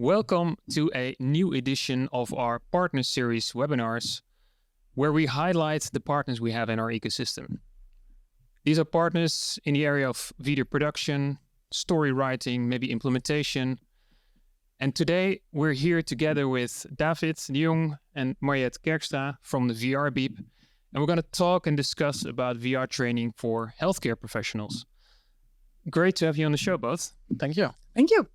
Welcome to a new edition of our Partner Series webinars, where we highlight the partners we have in our ecosystem. These are partners in the area of video production, story writing, maybe implementation. And today we're here together with David, Jong, and Marjet Kerkstra from the VR Bieb. And we're going to talk and discuss about VR training for healthcare professionals. Great to have you on the show, both. Thank you. Thank you.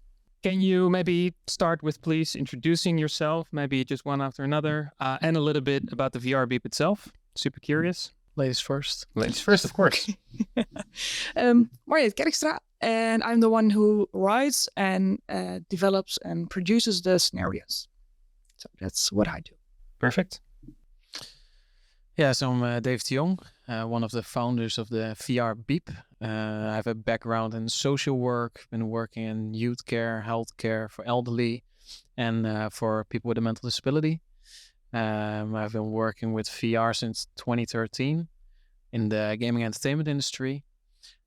Can you maybe start with, please, introducing yourself, maybe just one after another, and a little bit about the VR Bieb itself? Super curious. Ladies first. Ladies first, of course. Marjet Kerkstra, and I'm the one who writes and develops and produces the scenarios. So that's what I do. Perfect. Yeah, so I'm David Jong, one of the founders of the VR Bieb. I have a background in social work, been working in youth care, healthcare for elderly, and for people with a mental disability. I've been working with VR since 2013 in the gaming entertainment industry.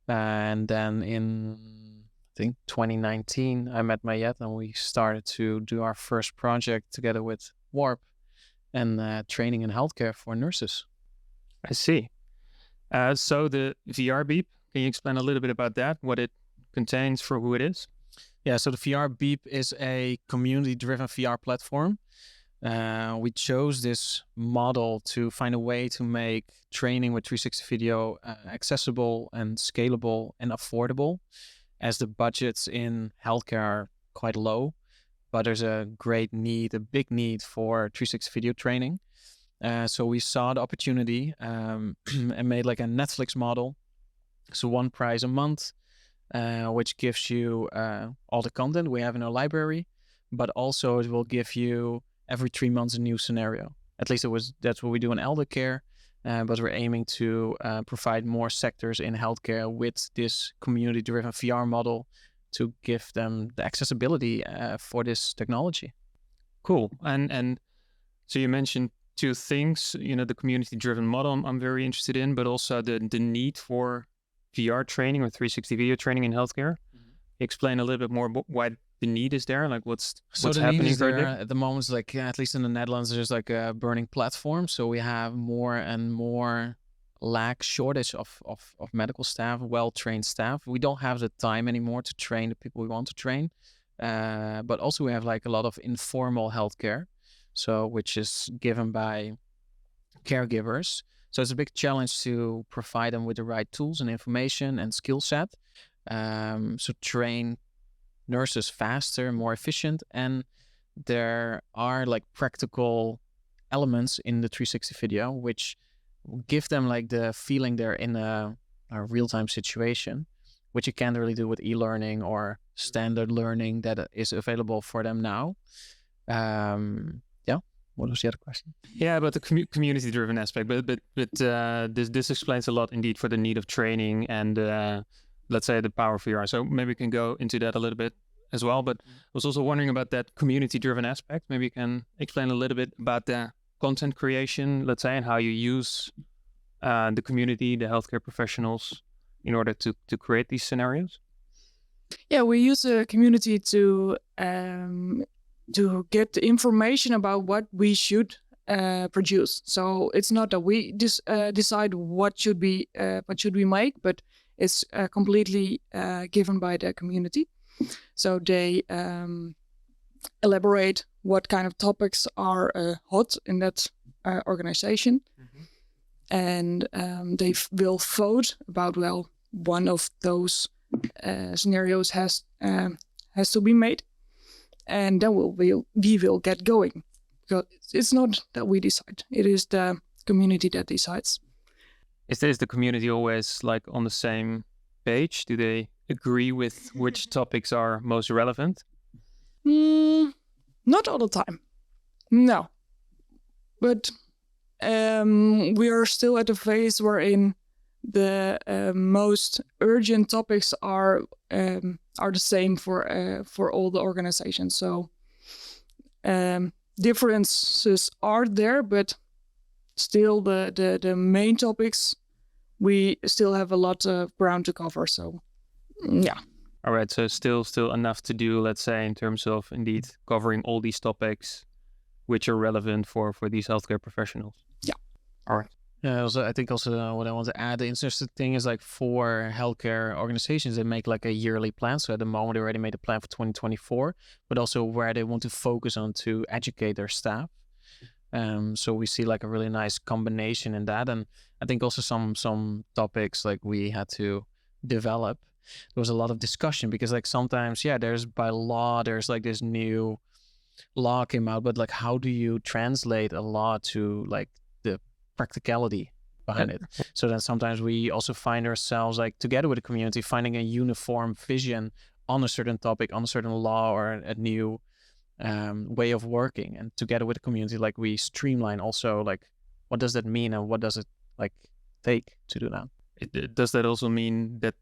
And then in, I think, 2019, I met Marjet and we started to do our first project together with Warp and training in healthcare for nurses. I see. So the VR Bieb, can you explain a little bit about that, what it contains, for who it is? Yeah, so the VR Bieb is a community-driven VR platform. We chose this model to find a way to make training with 360 video accessible and scalable and affordable, as the budgets in healthcare are quite low, but there's a big need for 360 video training. So we saw the opportunity and made like a Netflix model. So one price a month, which gives you all the content we have in our library, but also it will give you every 3 months a new scenario. At least that's what we do in elder care, but we're aiming to provide more sectors in healthcare with this community-driven VR model to give them the accessibility for this technology. Cool. And so you mentioned two things, the community-driven model I'm very interested in, but also the need for VR training or 360 video training in healthcare. Mm-hmm. Explain a little bit more about why the need is there, like what's happening need is there at the moment. Like at least in the Netherlands, there's like a burning platform. So we have more and more shortage of medical staff, well-trained staff. We don't have the time anymore to train the people we want to train. But also we have like a lot of informal healthcare, so which is given by caregivers. So it's a big challenge to provide them with the right tools and information and skill set. So train nurses faster, more efficient, and there are like practical elements in the 360 video which give them like the feeling they're in a real-time situation, which you can't really do with e-learning or standard learning that is available for them now. What was the other question? Yeah, about the community-driven aspect, but this explains a lot indeed for the need of training and let's say the power of VR. So maybe we can go into that a little bit as well. But I was also wondering about that community-driven aspect. Maybe you can explain a little bit about the content creation, let's say, and how you use the community, the healthcare professionals, in order to create these scenarios. Yeah, we use the community to get the information about what we should produce. So it's not that we decide what should we make, but it's completely given by the community. So they elaborate what kind of topics are hot in that organization, mm-hmm. and they will vote about, well, one of those scenarios has to be made. And then we will get going. Because it's not that we decide. It is the community that decides. Is the community always like on the same page? Do they agree with which topics are most relevant? Not all the time. No. But we are still at a phase wherein the most urgent topics are the same for all the organizations. So differences are there, but still the main topics, we still have a lot of ground to cover. So yeah. All right, so still enough to do, let's say, in terms of indeed covering all these topics which are relevant for these healthcare professionals. Yeah. All right. Yeah, also, I think also what I want to add, the interesting thing is like for healthcare organizations, they make like a yearly plan. So at the moment, they already made a plan for 2024, but also where they want to focus on to educate their staff. So we see like a really nice combination in that. And I think also some topics like we had to develop. There was a lot of discussion because like sometimes, there's by law, there's like this new law came out, but like how do you translate a law to like the practicality behind it? So then sometimes we also find ourselves like together with the community finding a uniform vision on a certain topic, on a certain law or a new way of working, and together with the community like we streamline also like what does that mean and what does it like take to do that. Does that also mean that,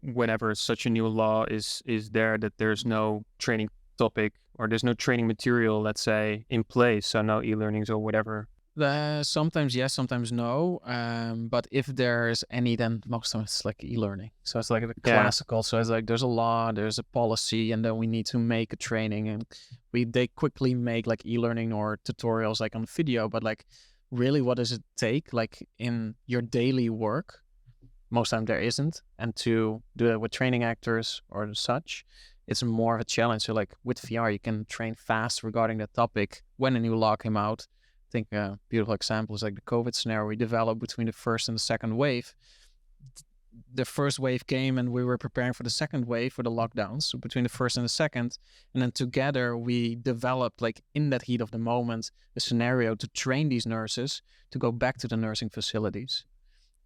whenever such a new law is there, that there's no training topic or there's no training material, let's say, in place, so no e-learnings or whatever? Sometimes yes, sometimes no. But if there's any, then most of it's like e-learning. So it's like the classical. So it's like there's a law, there's a policy, and then we need to make a training, and they quickly make like e-learning or tutorials like on video. But like, really, what does it take like in your daily work? Most time there isn't, and to do that with training actors or such, it's more of a challenge. So like with VR, you can train fast regarding that topic when a new law came out. I think a beautiful example is like the COVID scenario we developed between the first and the second wave. The first wave came and we were preparing for the second wave for the lockdowns. So between the first and the second, and then together we developed like in that heat of the moment, a scenario to train these nurses to go back to the nursing facilities,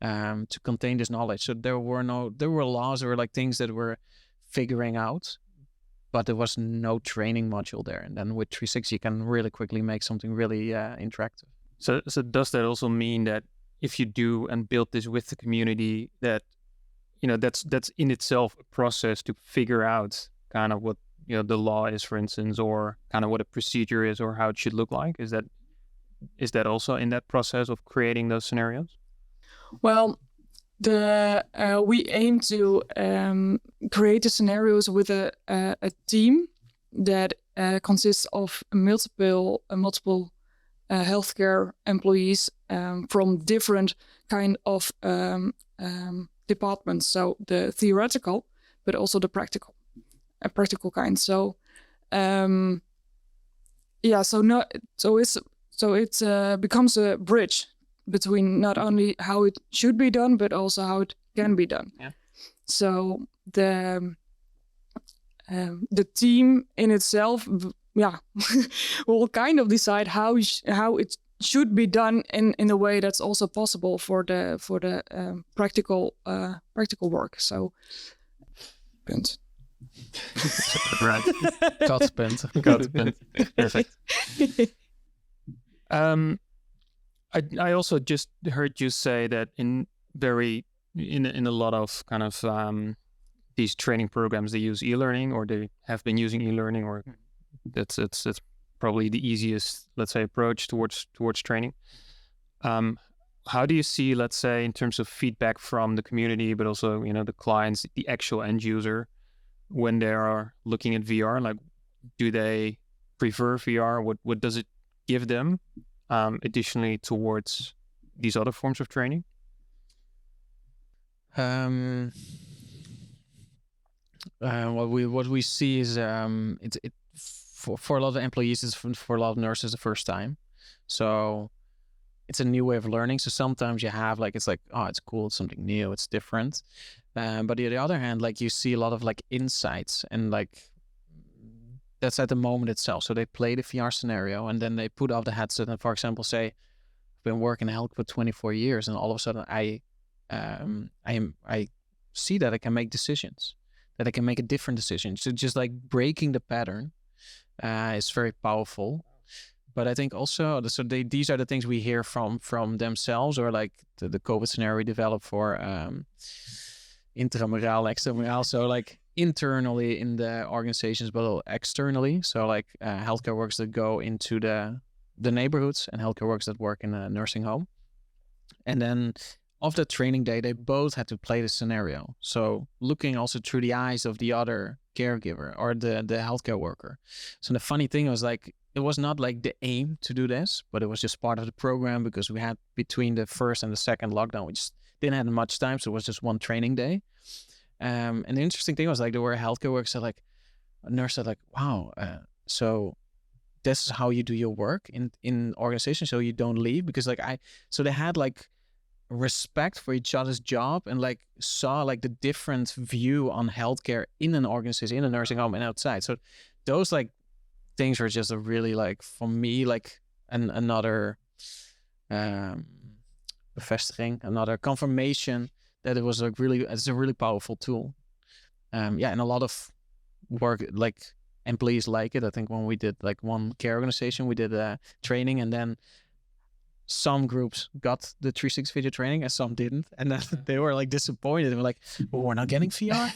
to contain this knowledge. So there were laws, there were like things that we're figuring out, but there was no training module there. And then with 360, you can really quickly make something really interactive. So does that also mean that if you do and build this with the community, that that's in itself a process to figure out kind of what the law is, for instance, or kind of what a procedure is or how it should look like? Is that also in that process of creating those scenarios? Well, we aim to create the scenarios with a team that consists of multiple healthcare employees from different kind of departments. So the theoretical, but also the practical kind. So it becomes a bridge between not only how it should be done, but also how it can be done. Yeah. So the team in itself, will kind of decide how it should be done in a way that's also possible for the practical work. So, punt. Right. Katpunt. Perfect. I also just heard you say that in a lot of kind of these training programs, they use e-learning, or they have been using e-learning, or that's probably the easiest, let's say, approach towards training. How do you see, let's say, in terms of feedback from the community, but also the clients, the actual end user, when they are looking at VR? Like, do they prefer VR? What does it give them? Additionally towards these other forms of training? What we see is it for a lot of employees, it's for a lot of nurses the first time, so it's a new way of learning. So sometimes you have like it's cool, it's something new, it's different, but on the other hand, like you see a lot of like insights, and like that's at the moment itself. So they play the VR scenario and then they put off the headset and, for example, say, I've been working in health for 24 years, and all of a sudden I see that I can make decisions, that I can make a different decision. So just like breaking the pattern is very powerful. But I think also, these are the things we hear from themselves, or like the COVID scenario we developed for intramural, extramural. So like internally in the organizations, but externally. So like healthcare workers that go into the neighborhoods, and healthcare workers that work in a nursing home. And then of that training day, they both had to play the scenario. So looking also through the eyes of the other caregiver or the healthcare worker. So the funny thing was like, it was not like the aim to do this, but it was just part of the program because we had between the first and the second lockdown, we just didn't have much time. So it was just one training day. And the interesting thing was like, there were healthcare workers that like, a nurse said like, wow, so this is how you do your work in organizations, so you don't leave, because like so they had like respect for each other's job and like saw like the different view on healthcare in an organization, in a nursing home and outside. So those like things were just a really like, for me, like another bevestiging, another confirmation that it was like really, it's a really powerful tool. And a lot of work, like employees like it. I think when we did like one care organization, we did a training, and then some groups got the 360 video training and some didn't, and then they were like disappointed. They were like, well, we're not getting VR.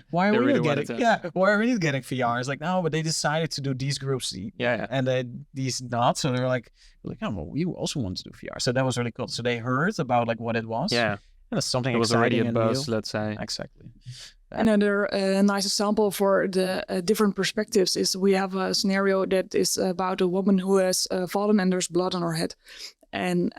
Why are we really not getting? Why are we not getting VR? It's like, no, but they decided to do these groups, and these not. So they're like, oh, well, we also want to do VR. So that was really cool. So they heard about like what it was. Yeah, and that's something. It was already a buzz, new. let's say. Exactly. Another nice example for the different perspectives is we have a scenario that is about a woman who has fallen and there's blood on her head. And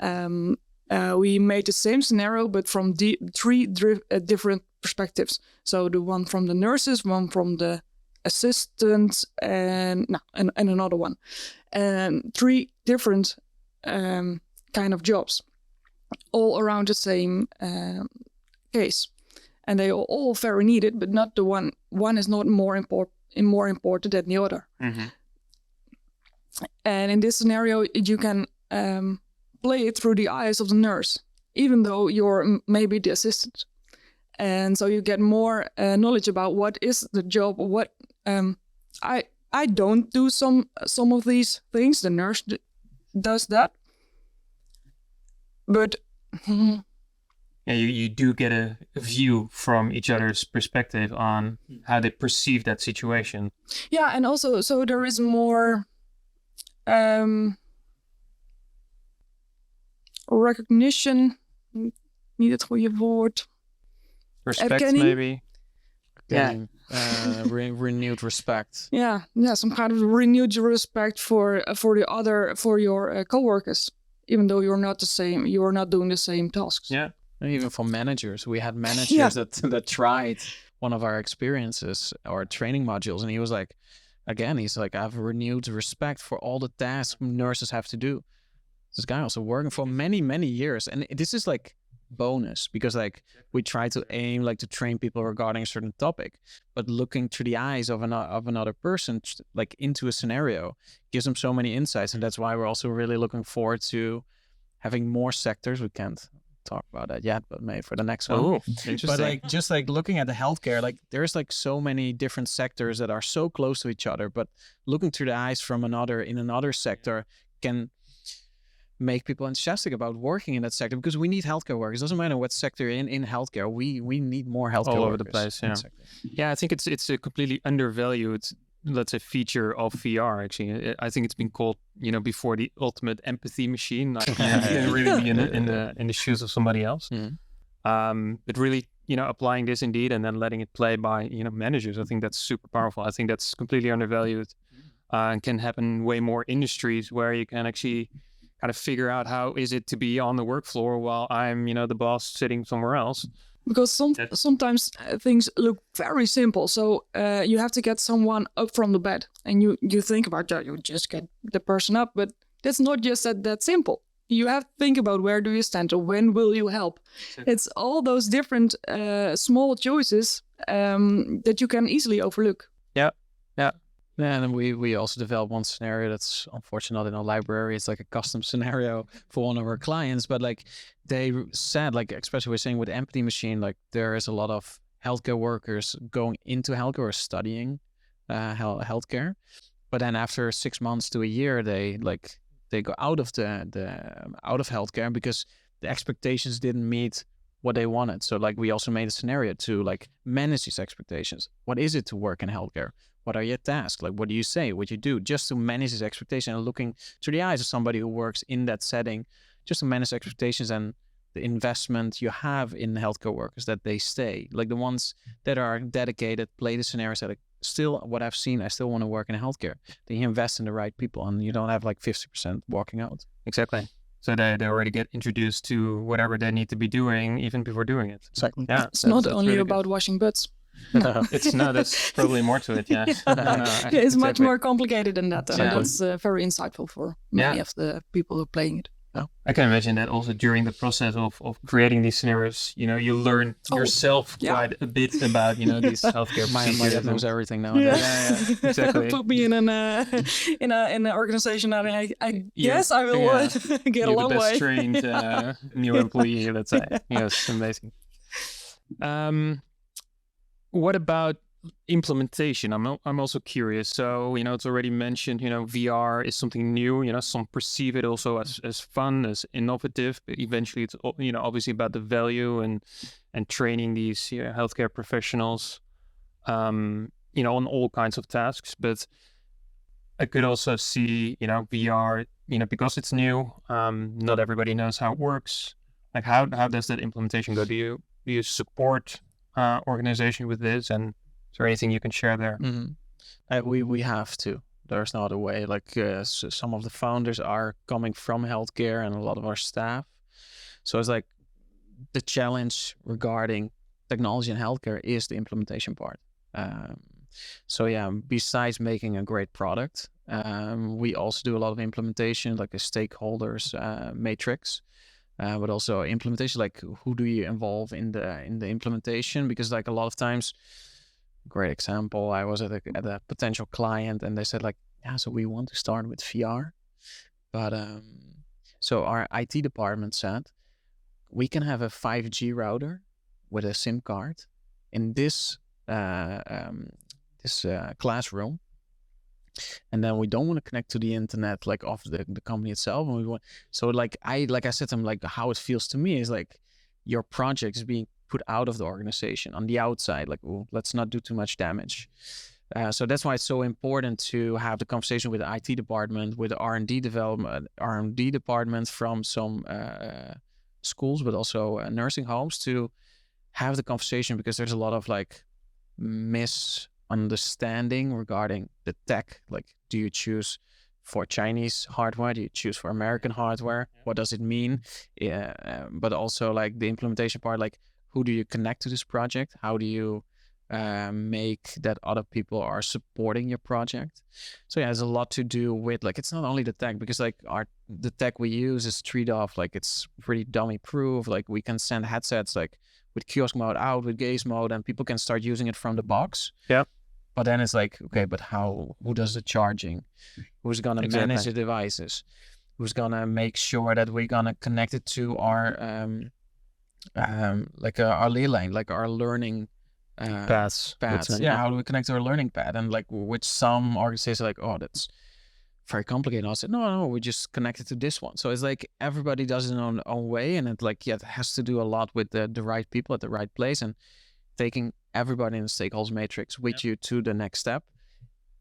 we made the same scenario, but from three different perspectives. So the one from the nurses, one from the assistants, and another one. And three different kind of jobs, all around the same case. And they are all very needed, but not the one. One is not more important than the other. Mm-hmm. And in this scenario, you can play it through the eyes of the nurse, even though you're maybe the assistant. And so you get more knowledge about what is the job. What I don't do some of these things. The nurse does that, but. Yeah, you do get a view from each other's perspective on how they perceive that situation. Yeah, and also, so there is more recognition. Niet het goede woord. Respect, Erkenning. maybe. Yeah. Renewed respect. Yeah, some kind of renewed respect for your coworkers, even though you're not doing the same tasks. Yeah. Even for managers, we had managers that tried one of our experiences or training modules, and he was like, he's like, I have renewed respect for all the tasks nurses have to do. This guy also working for many, many years, and this is like bonus because like we try to aim like to train people regarding a certain topic, but looking through the eyes of another person, like into a scenario, gives them so many insights, and that's why we're also really looking forward to having more sectors. We can't talk about that yet, but maybe for the next one. Oh, interesting. But like just like looking at the healthcare, like there's like so many different sectors that are so close to each other, but looking through the eyes from another sector can make people enthusiastic about working in that sector, because we need healthcare workers. It doesn't matter what sector in healthcare, we need more healthcare all workers over the place. Yeah, I think it's a completely undervalued, let's say, feature of VR. Actually, I think it's been called, before, the ultimate empathy machine. Like, you can really be in the shoes of somebody else. But really, applying this indeed, and then letting it play by managers. I think that's super powerful. I think that's completely undervalued, and can happen way more industries where you can actually kind of figure out how is it to be on the work floor while I'm the boss sitting somewhere else. Because sometimes things look very simple. So you have to get someone up from the bed, and you think about that. You just get the person up, but that's not just that simple. You have to think about where do you stand, or when will you help. It's all those different small choices that you can easily overlook. Yeah, and then we also developed one scenario that's unfortunately not in our library. It's like a custom scenario for one of our clients, but like they said, like especially we're saying with the empathy machine, like there is a lot of healthcare workers going into healthcare or studying healthcare, but then after 6 months to a year, they go out of out of healthcare because the expectations didn't meet what they wanted. So like we also made a scenario to like manage these expectations. What is it to work in healthcare? What are your tasks? Like, what do you say? What you do? Just to manage his expectation and looking through the eyes of somebody who works in that setting, just to manage expectations and the investment you have in healthcare workers, that they stay. Like the ones that are dedicated, play the scenarios that are still, what I've seen, I still want to work in healthcare. They invest in the right people, and you don't have like 50% walking out. Exactly. So they already get introduced to whatever they need to be doing even before doing it. Exactly. Yeah, It's not only really about washing butts. There's probably more to it. Yeah. It's much more complicated than that. And Exactly. that's very insightful for many of the people who are playing it. I can imagine that also during the process of creating these scenarios, you learn yourself quite a bit about, these healthcare My procedures. dad knows everything nowadays. Yeah, exactly. Put me in an organization, and I guess I will get a long the best way. trained new employee, let's say. Yes, amazing. What about implementation? I'm also curious. So it's already mentioned. VR is something new. Some perceive it also as fun, as innovative. But eventually, it's obviously about the value and training these healthcare professionals. On all kinds of tasks. But I could also see VR. Because it's new. Not everybody knows how it works. Like how does that implementation go? Do you support organization with this, and is there anything you can share there? We have to. There's no other way. Like some of the founders are coming from healthcare, and a lot of our staff. So it's like the challenge regarding technology in healthcare is the implementation part. Besides making a great product, we also do a lot of implementation, like a stakeholders matrix. But also implementation, like who do you involve in the implementation? Because like a lot of times, great example, I was at a potential client, and they said like, so we want to start with VR, but so our IT department said we can have a 5G router with a SIM card in this classroom. And then we don't want to connect to the internet, like of the company itself. And we want, so like I said to him, like how it feels to me is like your project is being put out of the organization on the outside. Like, let's not do too much damage. So that's why it's so important to have the conversation with the IT department, with the R&D department from some schools, but also nursing homes, to have the conversation, because there's a lot of like misunderstanding regarding the tech. Like, do you choose for Chinese hardware? Do you choose for American hardware? What does it mean? But also like the implementation part, like who do you connect to this project? How do you make that other people are supporting your project? So yeah, there's a lot to do with, like, it's not only the tech, because like the tech we use is treated off like it's pretty dummy proof. Like we can send headsets like with kiosk mode out, with gaze mode, and people can start using it from the box. Yeah. But then it's like, okay, but who does the charging? Who's gonna manage the devices? Who's gonna make sure that we're gonna connect it to our our learning, like our learning paths. Yeah, how do we connect to our learning path? And like, which some organizations are like, oh, that's very complicated. I said, no, we just connect it to this one. So it's like everybody does it in their own way, and it like, it has to do a lot with the right people at the right place, and taking everybody in the stakeholders matrix with you to the next step,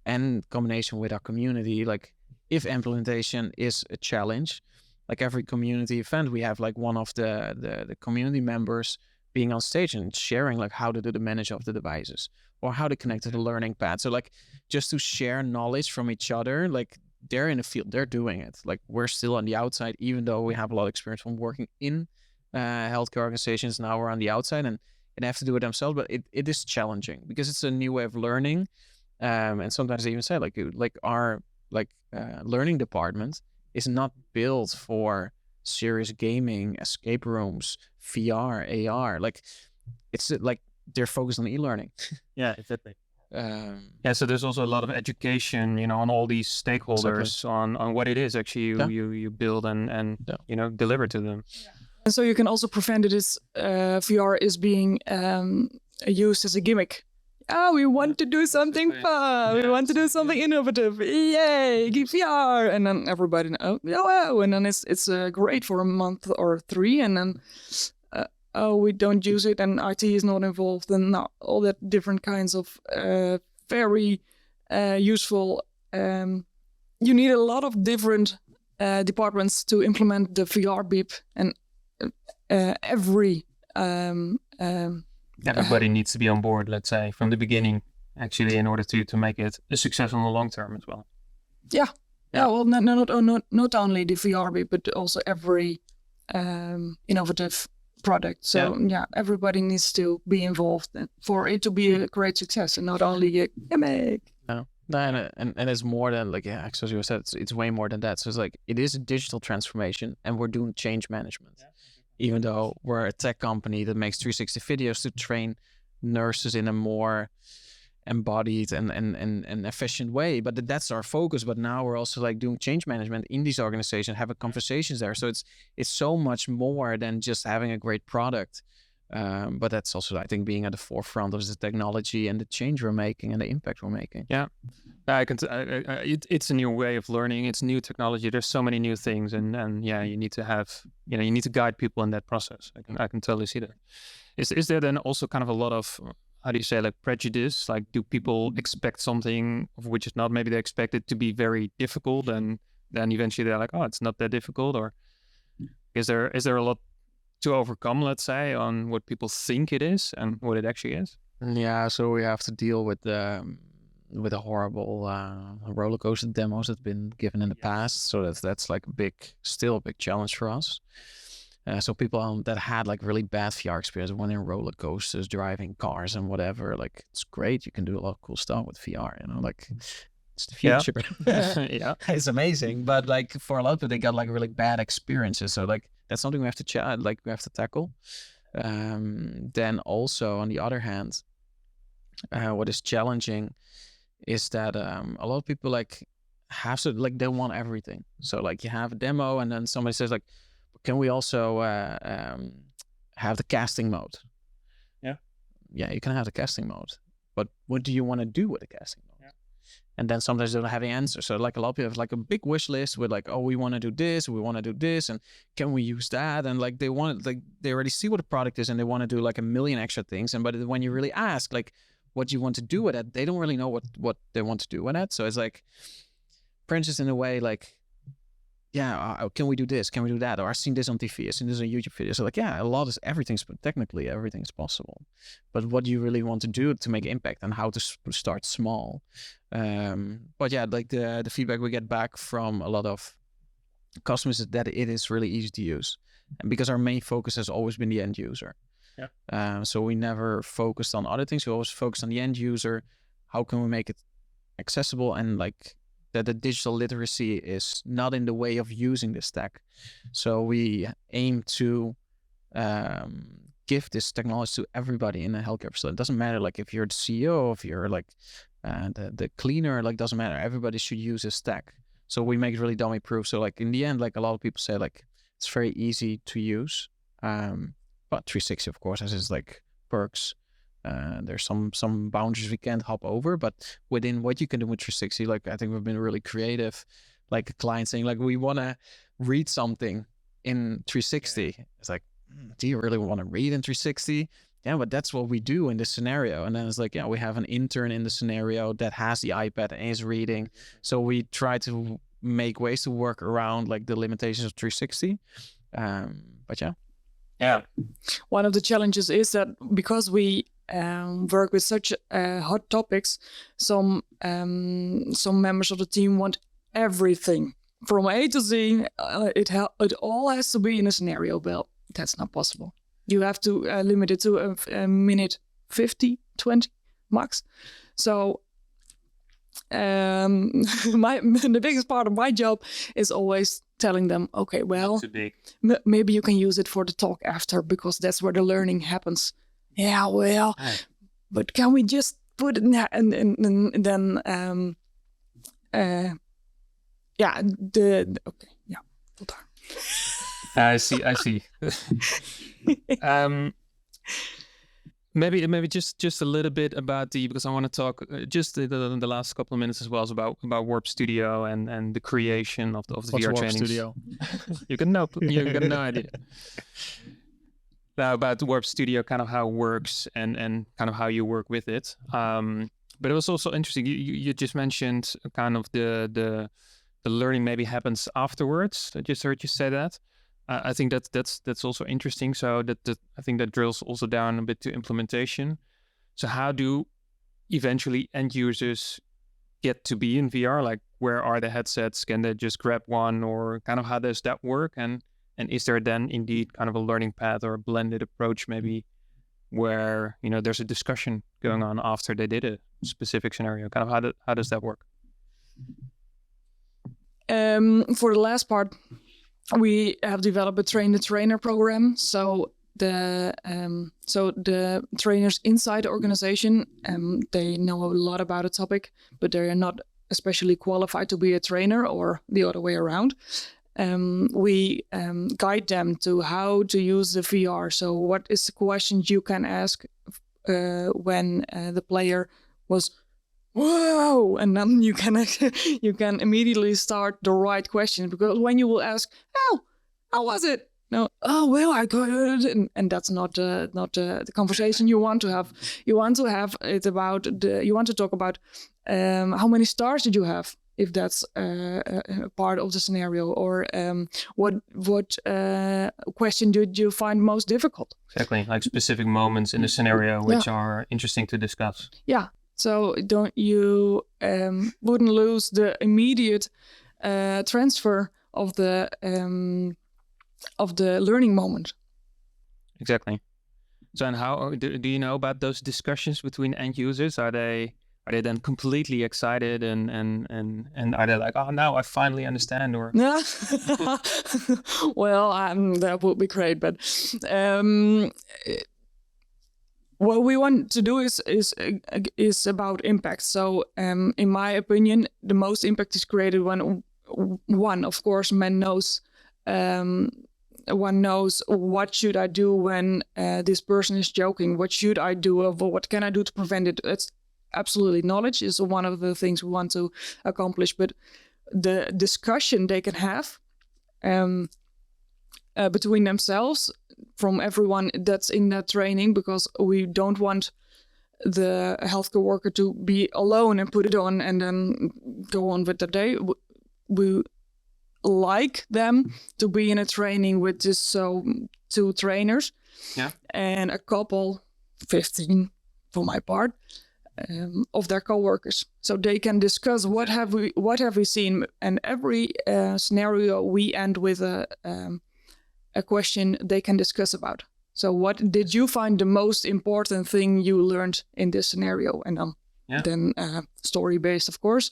and combination with our community. Like, if implementation is a challenge, like every community event, we have like one of the community members being on stage and sharing like how to do the manage of the devices, or how to connect to the learning path. So like, just to share knowledge from each other, like they're in the field, they're doing it. Like, we're still on the outside, even though we have a lot of experience from working in healthcare organizations. Now we're on the outside and have to do it themselves, but it is challenging because it's a new way of learning. And sometimes they even say like our learning department is not built for serious gaming, escape rooms, VR, AR. Like, it's like they're focused on e-learning. Yeah, exactly. So there's also a lot of education, on all these stakeholders on what it is actually you build and deliver to them. Yeah. And so you can also prevent this VR is being used as a gimmick. Oh, we want to do something fun. We want to do something innovative. Yay, VR. And then everybody, and then it's great for a month or 3. And then, we don't use it, and IT is not involved. And all that different kinds of very useful. You need a lot of different departments to implement the VR Bieb. And Everybody needs to be on board, let's say, from the beginning, actually, in order to make it a success on the long term as well. Yeah. Well, not only the VR Bieb, but also every innovative product. So everybody needs to be involved for it to be a great success, and not only a gimmick. No, and it's more than like as you said, it's way more than that. So it's like it is a digital transformation, and we're doing change management. Yeah. Even though we're a tech company that makes 360 videos to train nurses in a more embodied and efficient way, but that's our focus. But now we're also like doing change management in these organizations, having conversations there. So it's so much more than just having a great product. But that's also, I think, being at the forefront of the technology and the change we're making and the impact we're making. Yeah, it's a new way of learning. It's new technology. There's so many new things, and you need to have, you need to guide people in that process. I can totally see that. Is there then also kind of a lot of, how do you say, like prejudice? Like, do people expect something of which is not? Maybe they expect it to be very difficult, and then eventually they're like, oh, it's not that difficult. Or is there a lot to overcome, let's say, on what people think it is and what it actually is? Yeah, so we have to deal with the horrible roller coaster demos that have been given in the past. So that's like still a big challenge for us. So people that had like really bad VR experience when in roller coasters, driving cars and whatever, like it's great. You can do a lot of cool stuff with VR, like it's the future. Yeah. It's amazing. But like for a lot of people, they got like really bad experiences. So like that's something we have to tackle. Then also on the other hand, what is challenging is that a lot of people like have to like they want everything. So like you have a demo and then somebody says like, can we also have the casting mode? Yeah, you can have the casting mode, but what do you want to do with the casting mode? Yeah. And then sometimes they don't have the answer. So like a lot of people have like a big wish list with like, oh, we want to do this, and can we use that? And like they already see what the product is and they want to do like a million extra things. But when you really ask like, what do you want to do with it? They don't really know what they want to do with it. So it's like, for instance, in a way, like, can we do this? Can we do that? Or I've seen this on TV. I've seen this on YouTube videos. So like, technically everything's possible. But what do you really want to do to make impact and how to start small? But yeah, like the feedback we get back from a lot of customers is that it is really easy to use. And because our main focus has always been the end user. Yeah. So we never focused on other things. We always focused on the end user. How can we make it accessible and like that the digital literacy is not in the way of using this tech. So we aim to give this technology to everybody in a healthcare facility. It doesn't matter like if you're the CEO, if you're like the cleaner, like doesn't matter. Everybody should use this tech. So we make it really dummy proof. So like in the end, like a lot of people say like it's very easy to use. But 360 of course has its like perks. There's some boundaries we can't hop over, but within what you can do with 360, like I think we've been really creative. Like a client saying like, we want to read something in 360. It's like, do you really want to read in 360? Yeah, but that's what we do in this scenario. And then it's like, we have an intern in the scenario that has the iPad and is reading. So we try to make ways to work around like the limitations of 360. But yeah. Yeah. One of the challenges is that because we work with such hot topics, some members of the team want everything from A to Z. It all has to be in a scenario. Well, that's not possible. You have to limit it to a minute 50, 20 max. So the biggest part of my job is always telling them, okay, well, maybe you can use it for the talk after because that's where the learning happens. Yeah, well, but can we just put it in there and then okay, yeah. I see. Maybe just a little bit about because I want to talk just the last couple of minutes as well is about Warp Studio and the creation of the VR training Studio. You got no idea. Now about Warp Studio, kind of how it works and kind of how you work with it. But it was also interesting. You just mentioned kind of the learning maybe happens afterwards. I just heard you say that. I think that's also interesting. So that I think that drills also down a bit to implementation. So how do eventually end users get to be in VR? Like, where are the headsets? Can they just grab one, or kind of how does that work? And is there then indeed kind of a learning path or a blended approach, maybe, where there's a discussion going on after they did a specific scenario? Kind of how does that work? For the last part, we have developed a train-the-trainer program. So the trainers inside the organization, they know a lot about a topic, but they are not especially qualified to be a trainer, or the other way around. We guide them to how to use the VR. So what is the questions you can ask when the player was whoa, and then you can immediately start the right questions, because when you will ask how was it? No, oh well, I got it, and that's not the conversation you want to have. You want to have it about you want to talk about how many stars did you have, if that's a part of the scenario, or what question did you find most difficult? Exactly, like specific moments in the scenario which are interesting to discuss. Yeah, so don't you wouldn't lose the immediate transfer of the learning moment. Exactly. So, and how do you know about those discussions between end users? Are they then completely excited and are they like, oh, now I finally understand? Or well, that would be great, but what we want to do is about impact. So, in my opinion, the most impact is created when one, of course, man knows. One knows, what should I do when this person is joking? What should I do? Or what can I do to prevent it? It's absolutely, knowledge is one of the things we want to accomplish. But the discussion they can have between themselves, from everyone that's in that training, because we don't want the healthcare worker to be alone and put it on and then go on with the day. We like them to be in a training with just two trainers, and a couple, 15 for my part, of their co-workers, so they can discuss what have we seen. And every scenario we end with a question they can discuss about. So what did you find the most important thing you learned in this scenario? And then story based, of course.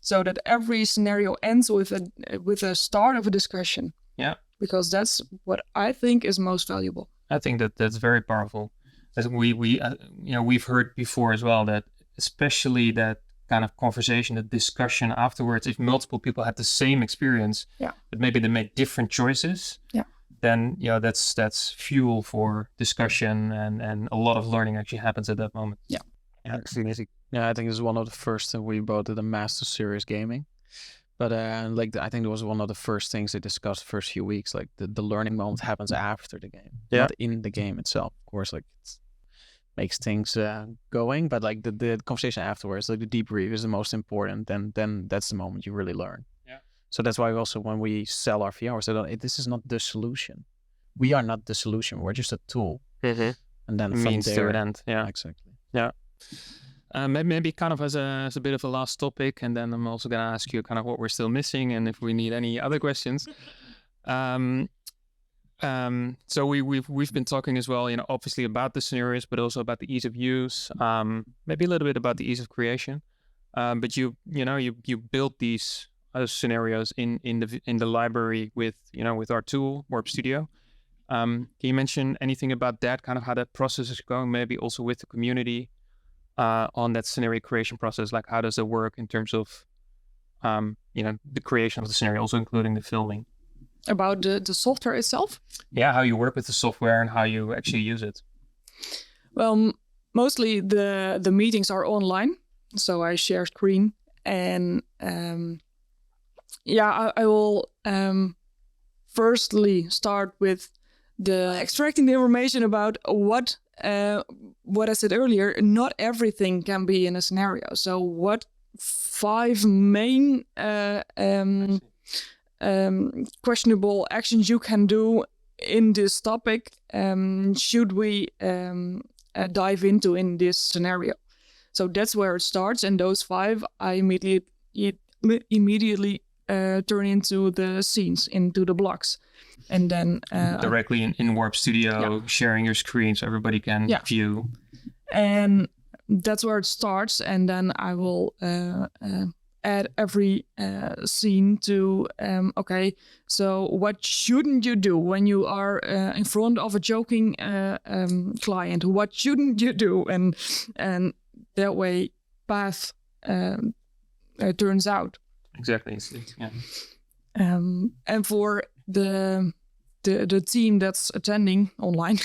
So that every scenario ends with a start of a discussion. Yeah. Because that's what I think is most valuable. I think that's very powerful. As we've heard before as well, that especially that kind of conversation, the discussion afterwards, if multiple people had the same experience, but maybe they made different choices, then that's fuel for discussion, and a lot of learning actually happens at that moment. Yeah, it's amazing. Yeah, I think this is one of the first we both did a master series gaming, but I think it was one of the first things they discussed the first few weeks. Like the learning moment happens after the game, not in the game itself. Of course, like it makes things going, but like the conversation afterwards, like the debrief, is the most important. Then that's the moment you really learn. Yeah. So that's why also when we sell our VR, we say this is not the solution. We are not the solution. We're just a tool. Mm-hmm. And then from means there, to an end. Yeah, exactly. Yeah. Maybe kind of as a bit of a last topic, and then I'm also going to ask you kind of what we're still missing and if we need any other questions. So we've been talking as well, obviously about the scenarios, but also about the ease of use. Maybe a little bit about the ease of creation. But you built these scenarios in the library with our tool Warp Studio. Can you mention anything about that? Kind of how that process is going? Maybe also with the community. On that scenario creation process, like how does it work in terms of, the creation of the scenario, also including the filming? About the software itself? Yeah, how you work with the software and how you actually use it. Well, mostly the meetings are online, so I share screen, and I will firstly start with extracting the information about what I said earlier. Not everything can be in a scenario. So what 5 main questionable actions you can do in this topic should we dive into in this scenario. So that's where it starts, and those 5 I immediately turn into the scenes, into the blocks, and then directly in Warp Studio, sharing your screen so everybody can view. And that's where it starts, and then I will add every scene to okay, so what shouldn't you do when you are in front of a joking client? What shouldn't you do? And that way path turns out. Exactly. Yeah. And for the team that's attending online,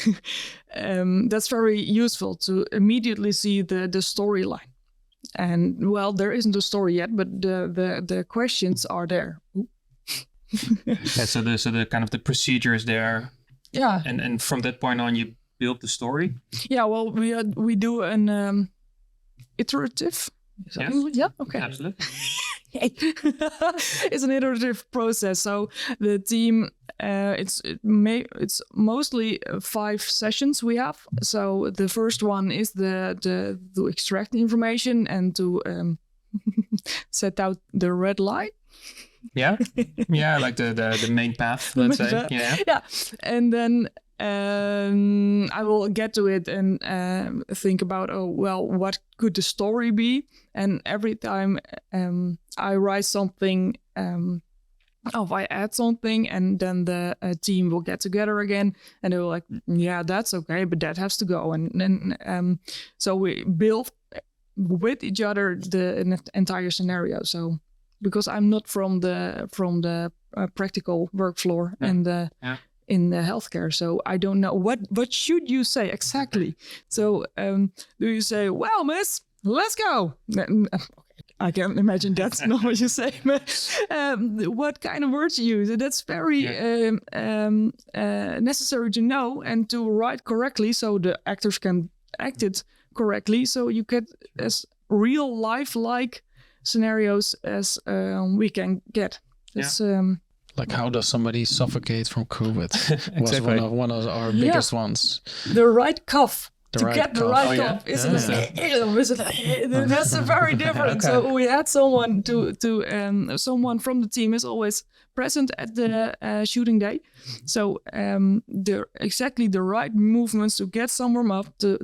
that's very useful to immediately see the storyline. And well, there isn't a story yet, but the questions are there. So the kind of the procedure is there. Yeah. And from that point on, you build the story. Yeah. Well, we do an iterative. Yes. Yeah. Okay. Absolutely. It's an iterative process. So the team, it's mostly 5 sessions we have. So the first one is to extract the information and to set out the red line. Yeah, yeah, like the main path, let's say. Yeah, and then I will get to it and think about, what could the story be? And every time I write something, I add something, and then the team will get together again, and they will like, yeah, that's okay, but that has to go. And so we build with each other the entire scenario. So because I'm not from the practical work floor and in the healthcare, so I don't know what should you say exactly. So do you say, well, miss, let's go? I can imagine that's not what you say, but what kind of words you use? That's very necessary to know and to write correctly, so the actors can act it correctly, so you get as real life-like scenarios as we can get. That's, like, how does somebody suffocate from COVID? Exactly. Was one of our biggest ones. The right cough. The to right get the cough. right cough, that's very different. Okay. So we had someone someone from the team is always present at the shooting day. So exactly the right movements to get someone up, to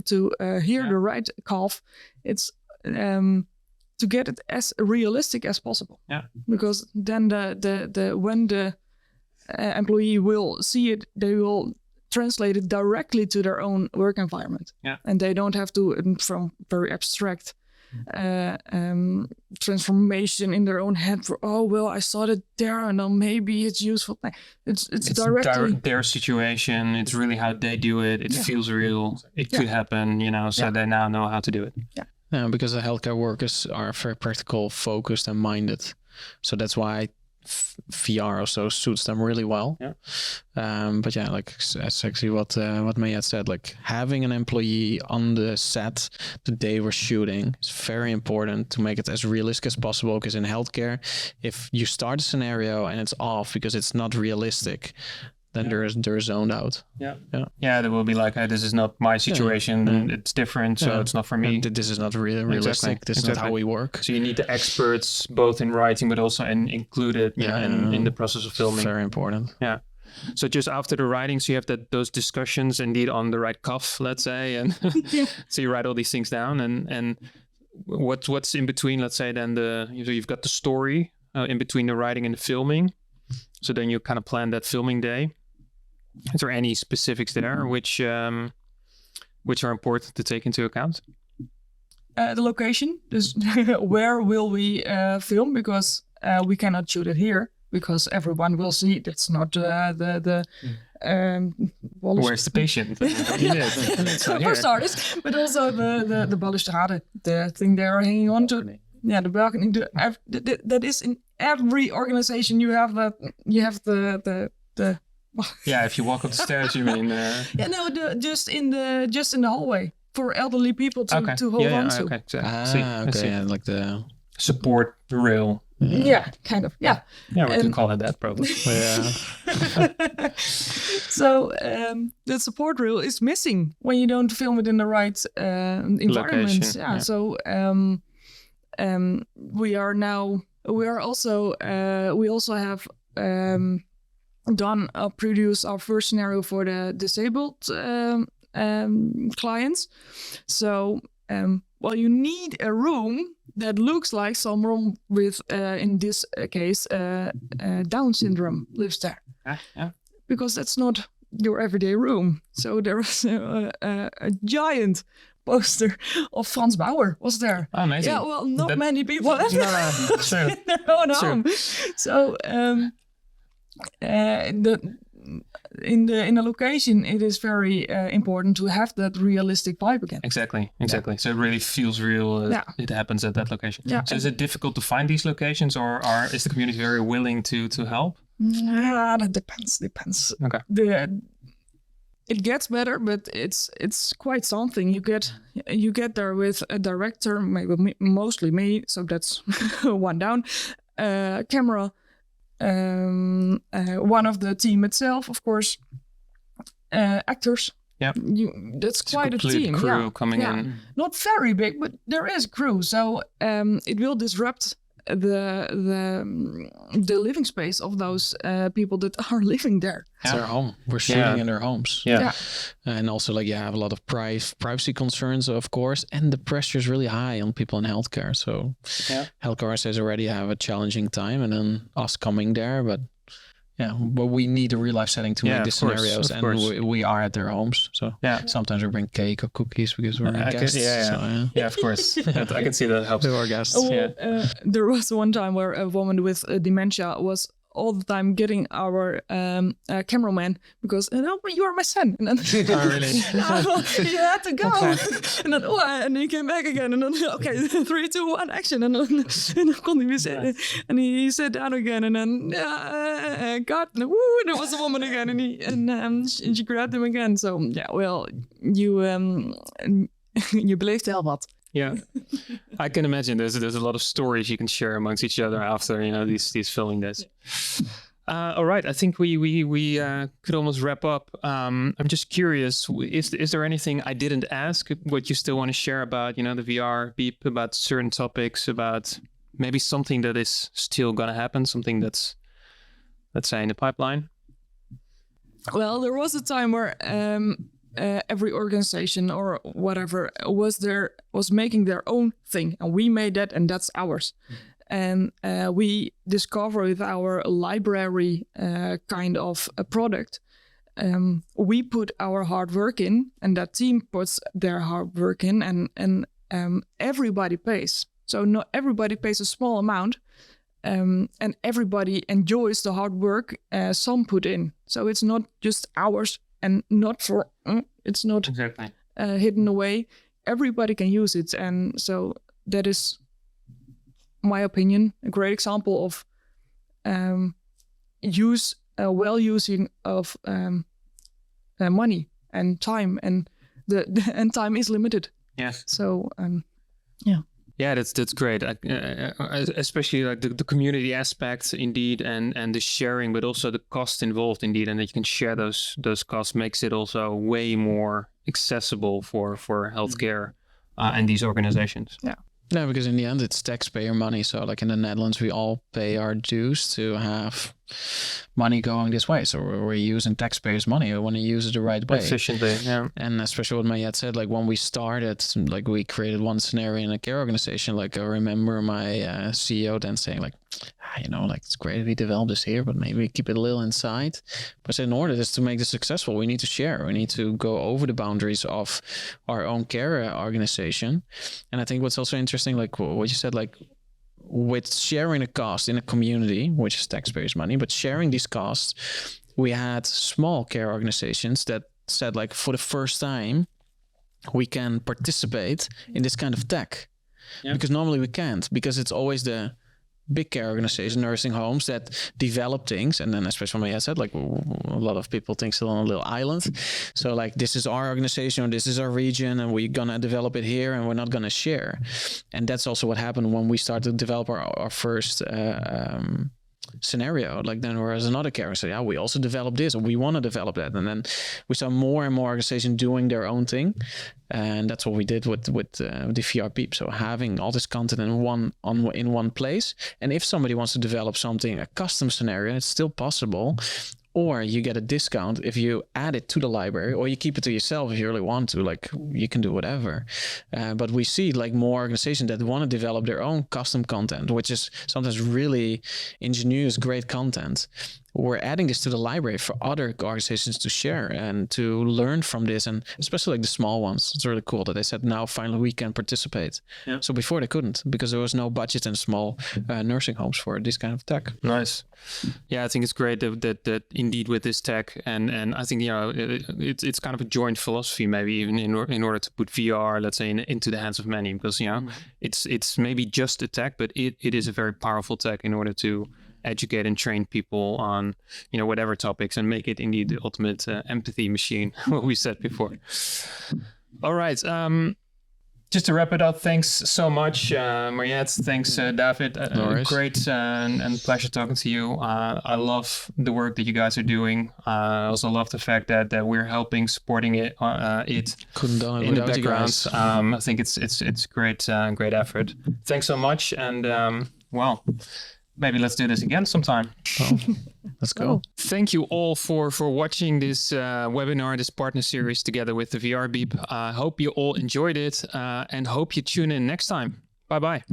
hear the right cough. It's to get it as realistic as possible. Yeah. Because then when the employee will see it, they will translate it directly to their own work environment. Yeah. And they don't have to, from very abstract transformation in their own head for, I saw it there, and then maybe it's useful. It's directly their situation. It's really how they do it. It feels real. It could happen, so they now know how to do it. Yeah, because the healthcare workers are very practical, focused, and minded. So that's why VR also suits them really well. But yeah, like that's actually what Marjet said. Like, having an employee on the set the day we're shooting is very important to make it as realistic as possible. Because in healthcare, if you start a scenario and it's off because it's not realistic, then they're zoned out. Yeah, they will be like, hey, this is not my situation, and it's different, so it's not for me. And this is not realistic. Exactly. This is not how we work. So you need the experts both in writing, but also included in the process of filming. Very important. Yeah. So just after the writing, so you have those discussions indeed on the right cuff, let's say, and so you write all these things down, and what's in between, let's say, then you've got the story in between the writing and the filming. So then you kind of plan that filming day. Is there any specifics there which are important to take into account? The location, dus where will we film? Because we cannot shoot it here, because everyone will see that's not where's the patient? For starters, but also the balustrade, the thing they are hanging on to. Yeah, the balcony. That is in every organization. You have the Yeah, if you walk up the stairs, you mean? Just in the hallway for elderly people to hold on to. Okay. So like the support rail. Yeah, kind of. Yeah. Yeah, we And- could call it that probably. So the support reel is missing when you don't film it in the right environment. Location, Yeah. yeah. So we also have produced our first scenario for the disabled clients. So you need a room that looks like someone with, in this case, Down syndrome lives there. Yeah. Because that's not your everyday room. So there was a giant poster of Frans Bauer was there. Oh, amazing. Yeah, well, not many people have true. in their own True. home. So in the location, it is very important to have that realistic vibe again. Exactly. So it really feels real. It happens at that location. Yeah. So is it difficult to find these locations, or is the community very willing to help? That depends. Okay. It gets better, but it's quite something. You get there with a director, maybe mostly me, so that's one down. Camera, one of the team itself, of course. Actors. Yeah. That's It's quite a complete team. crew coming in. Not very big, but there is a crew, so it will disrupt the living space of those people that are living there. It's their home. We're shooting in their homes. Yeah. And also, like, you have a lot of privacy concerns, of course, and the pressure is really high on people in healthcare. So healthcare organizers already have a challenging time, and then us coming there, but we need a real life setting to make these scenarios, and we are at their homes. So sometimes we bring cake or cookies because we're guests. Yeah, of course. I can see that helps. To our guests. There was one time where a woman with dementia was all the time getting our cameraman because you are my son, and then really? you had to go, and then and he came back again, and then 3, 2, 1, action, and then and he sat down again, and then God, and there was a woman again, and she grabbed him again. So you beleefd heel wat. Yeah, I can imagine there's a lot of stories you can share amongst each other after these filming days. All right, I think we could almost wrap up. I'm just curious, is there anything I didn't ask what you still want to share about the VR Bieb, about certain topics, about maybe something that is still gonna happen, something that's, let's say, in the pipeline? Well, there was a time where every organization or whatever was making their own thing, and we made that, and that's ours. And we discovered with our library kind of a product. We put our hard work in, and that team puts their hard work in, and everybody pays. So not everybody pays a small amount, and everybody enjoys the hard work some put in. So it's not just ours, and not for it's not exactly hidden away. Everybody can use it, and so that is, my opinion, a great example of using of money and time, and and time is limited. Yes. So Yeah, that's great. Especially like the community aspect, indeed, and the sharing, but also the cost involved, indeed, and that you can share those costs makes it also way more accessible for healthcare and these organizations. Yeah. No, because in the end, it's taxpayer money. So like in the Netherlands, we all pay our dues to have money going this way. So we're using taxpayers' money. We want to use it the right way. Efficiently, yeah. And especially what Marjet said, like when we started, like we created one scenario in a care organization. Like I remember my CEO then saying like, like it's great we developed this here, but maybe keep it a little inside. But in order to make this successful, we need to share. We need to go over the boundaries of our own care organization. And I think what's also interesting, like what you said, like with sharing a cost in a community, which is taxpayers' money, but sharing these costs, we had small care organizations that said like for the first time, we can participate in this kind of tech. Yeah. Because normally we can't, because it's always the big care organizations, nursing homes that develop things. And then especially when I said, like, a lot of people think still on a little island. So like, this is our organization, or this is our region, and we're going to develop it here, and we're not going to share. And that's also what happened when we started to develop our first scenario. Like, then there was another character say, we also developed this, or we want to develop that. And then we saw more and more organizations doing their own thing. And that's what we did with the VR Bieb. So having all this content in one place. And if somebody wants to develop something, a custom scenario, it's still possible. Or you get a discount if you add it to the library, or you keep it to yourself if you really want to. Like, you can do whatever. But we see like more organizations that want to develop their own custom content, which is sometimes really ingenious, great content. We're adding this to the library for other organizations to share and to learn from this, and especially like the small ones. It's really cool that they said now finally we can participate. Yeah. So before they couldn't, because there was no budget in small nursing homes for this kind of tech. Nice. Yeah, I think it's great that indeed with this tech, and I think, you know, it's kind of a joint philosophy, maybe even in order to put VR, let's say, into the hands of many, because, you know, it's maybe just a tech, but it is a very powerful tech in order to educate and train people on, you know, whatever topics, and make it indeed the ultimate empathy machine, what we said before. All right. Just to wrap it up, thanks so much, Marjet. Thanks, David. Great and pleasure talking to you. I love the work that you guys are doing. I also love the fact that we're helping, supporting it. Couldn't done it in the without you background. guys. I think it's great, great effort. Thanks so much, and well, maybe let's do this again sometime. Well, let's go. Thank you all for watching this webinar, this partner series together with the VR Bieb. I hope you all enjoyed it, and hope you tune in next time. Bye-bye.